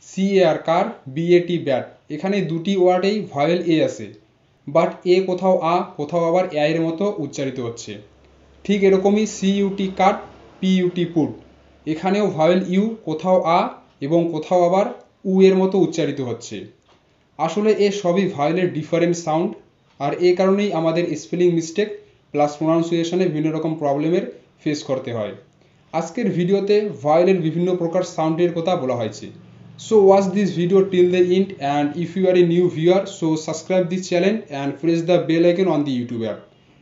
CAR কার, BAT bat, এখানে দুটি ওয়ার্ডেই ভয়েল এ আছে, বাট এ কোথাও আ, কোথাও আবার এর মতো উচ্চারিত হচ্ছে। ঠিক এরকমই CUT কাট, PUT পুট, এখানেও ভয়েল ইউ কোথাও আ এবং কোথাও আবার উ এর মতো উচ্চারিত হচ্ছে। আসলে এ সবই ভয়েলের ডিফারেন্ট সাউন্ড, আর এই কারণেই আমাদের স্পেলিং মিস্টেক প্লাস প্রোনাউন্সিয়েশনে বিভিন্ন রকম প্রবলেমের ফেস করতে হয়। আজকের ভিডিওতে ভয়েলের বিভিন্ন প্রকার সাউন্ডের কথা বলা হয়েছে। So watch this video till the end, and if you are a new viewer, so subscribe this channel and press the bell icon on the YouTube app,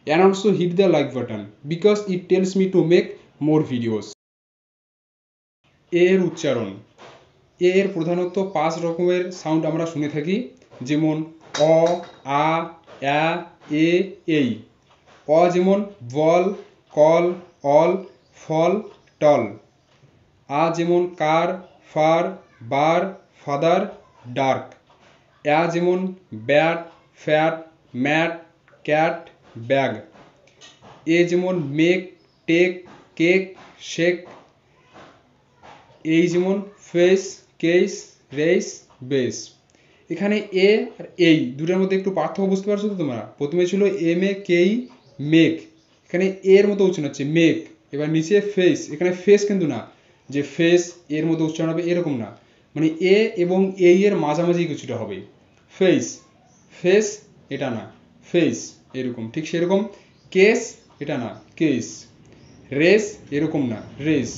and also hit the like button because it tells me to make more videos. এর উচ্চারণ। এর প্রধানত 5 রকমের sound আমরা শুনে থাকি, যেমন অ, আ, অ্যা, এ, এই। অ যেমন বল, কল, অল, ফল, টল। আ যেমন car, far, bar, father, dark. অ্যা যেমন bat, fat, mat, cat, bag. এ যেমন মেক, টেক, কেক, শেক। এই যেমন ফেস, কেস, রেস, বেস। এখানে এ আর এই দুটার মধ্যে একটু পার্থক্য বুঝতে পারছো তো তোমরা? প্রথমে ছিল এম এ কেই, মেক, এখানে এর মতো উচ্চারণ হচ্ছে মেক। এবার নিচে ফেস, এখানে ফেস কিন্তু না যে ফেস এর মতো উচ্চারণ হবে এরকম না, মানে এ এবং এই এর মাঝামাঝি কিছুটা হবে। ফেস, ফেস এটা না, ফেস এরকম, ঠিক সেরকম। কেস এটা না, কেস। রেস এরকম না, রেস।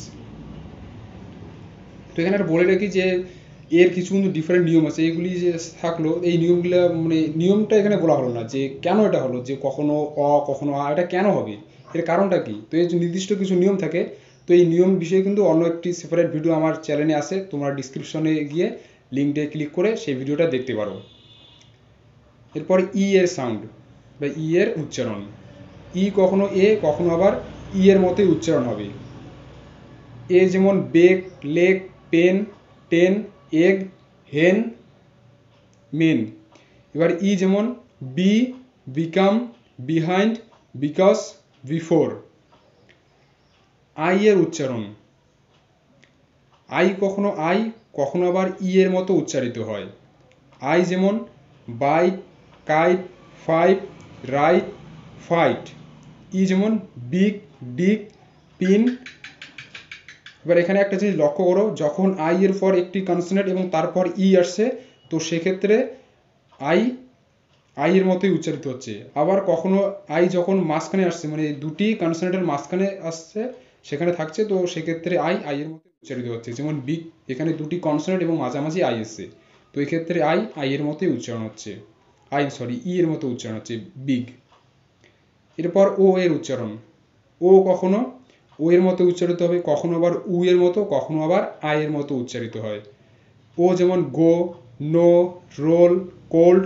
তো এখানে একটা বলে রাখি যে এর কিছু কিন্তু ডিফারেন্ট নিয়ম আছে, এগুলি যে থাকলো এই নিয়মগুলো, মানে নিয়মটা এখানে বলা হলো না যে কেন এটা হলো, যে কখনো অ কখনো আ, এটা কেন হবে, এর কারণটা কি। তো এই যে নির্দিষ্ট কিছু নিয়ম থাকে, তো এই নিয়ম বিষয়ে কিন্তু অন্য একটি সেপারেট ভিডিও আমার চ্যানেলে আছে, তোমরা ডিসক্রিপশনে গিয়ে লিঙ্কে ক্লিক করে সেই ভিডিওটা দেখতে পারো। এরপর ই এর সাউন্ড বা ই এর উচ্চারণ। ই কখনো এ, কখনো আবার ই এর মতোই উচ্চারণ হবে। এ যেমন bake, lake, pen, ten, egg, hen, men. এবার ই যেমন be, become, behind, because, before. I এর উচ্চারণ। আই কখনো আই, কখনো আবার ই এর মতো উচ্চারিত হয়। আই যেমন bite, kite, five, right, fight. ই যেমন বিগ, ডিক, পিন। এবার এখানে একটা জিনিস লক্ষ্য করো, যখন আই এর পর একটি কনসোনেন্ট এবং তারপর ই আসছে, তো সেক্ষেত্রে আই আই এর মতোই উচ্চারিত হচ্ছে। আবার কখনো আই যখন মাঝখানে আসছে, মানে দুটি কনসোনেন্টের মাঝখানে আসছে, সেখানে থাকছে, তো সেক্ষেত্রে আই এর মতো উচ্চারিত হচ্ছে। যেমন বিগ, এখানে দুটি কনসোনেন্ট এবং মাঝামাঝি আই এসছে, তো এক্ষেত্রে আই এর মতোই উচ্চারণ হচ্ছে। ই এর মতো উচ্চারণ হচ্ছে, বিগ। এরপর ও এর উচ্চারণ। ও কখনো ও এর মতো উচ্চারিত হবে, কখনো আবার উ এর মতো, কখনো আবার আই এর মতো উচ্চারিত হয়। ও যেমন গো, নো, রোল, কোল্ড,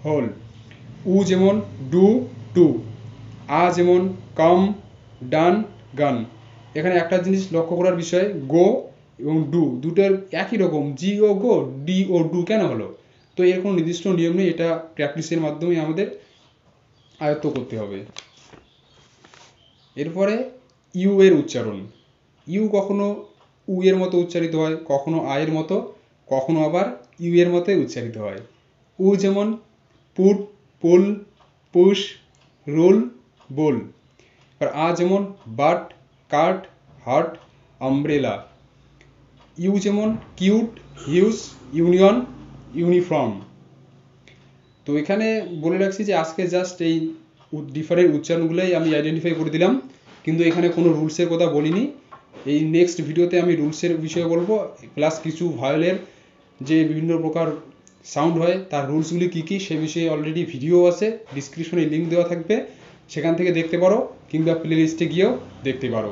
হোল। উ যেমন ডু, টু। আ যেমন কাম, ডান, গান। এখানে একটা জিনিস লক্ষ্য করার বিষয়, গো এবং ডু দুটোর একই রকম, জি ও গো, ডি ও ডু কেন হলো? তো এর কোনো নির্দিষ্ট নিয়ম নেই, এটা প্র্যাকটিসের মাধ্যমে আমাদের আয়ত্ত করতে হবে। এরপরে ইউ এর উচ্চারণ। ইউ কখনো উ এর মতো উচ্চারিত হয়, কখনো আয়ের মতো, কখনো আবার ইউ এর মতোই উচ্চারিত হয়। উ যেমন put, pull, push, rule, bull. আর আ যেমন but, cut, hurt, umbrella. U যেমন কিউট, হিউজ, ইউনিয়ন, ইউনিফর্ম। তো এখানে বলে রাখছি যে আজকে জাস্ট এই ডিফারেন্ট উচ্চারণগুলোই আমি আইডেন্টিফাই করে দিলাম, কিন্তু এখানে কোনো রুলসের কথা বলিনি। এই নেক্সট ভিডিওতে আমি রুলসের বিষয়ে বলবো, প্লাস কিছু ভয়েলের যে বিভিন্ন প্রকার সাউন্ড হয় তার রুলসগুলি কী কী সে বিষয়ে অলরেডি ভিডিও আছে, ডিসক্রিপশনে লিঙ্ক দেওয়া থাকবে, সেখান থেকে দেখতে পারো, কিংবা প্লে লিস্টে গিয়েও দেখতে পারো।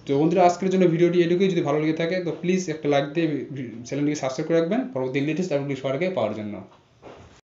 তো বন্ধুরা, আজকের জন্য ভিডিওটি এটুকুই। যদি ভালো লেগে থাকে তো প্লিজ একটা লাইক দিয়ে চ্যানেলটিকে সাবস্ক্রাইব করে রাখবেন পরবর্তী লেটেস্ট আপডেট সবার আগে পাওয়ার জন্য।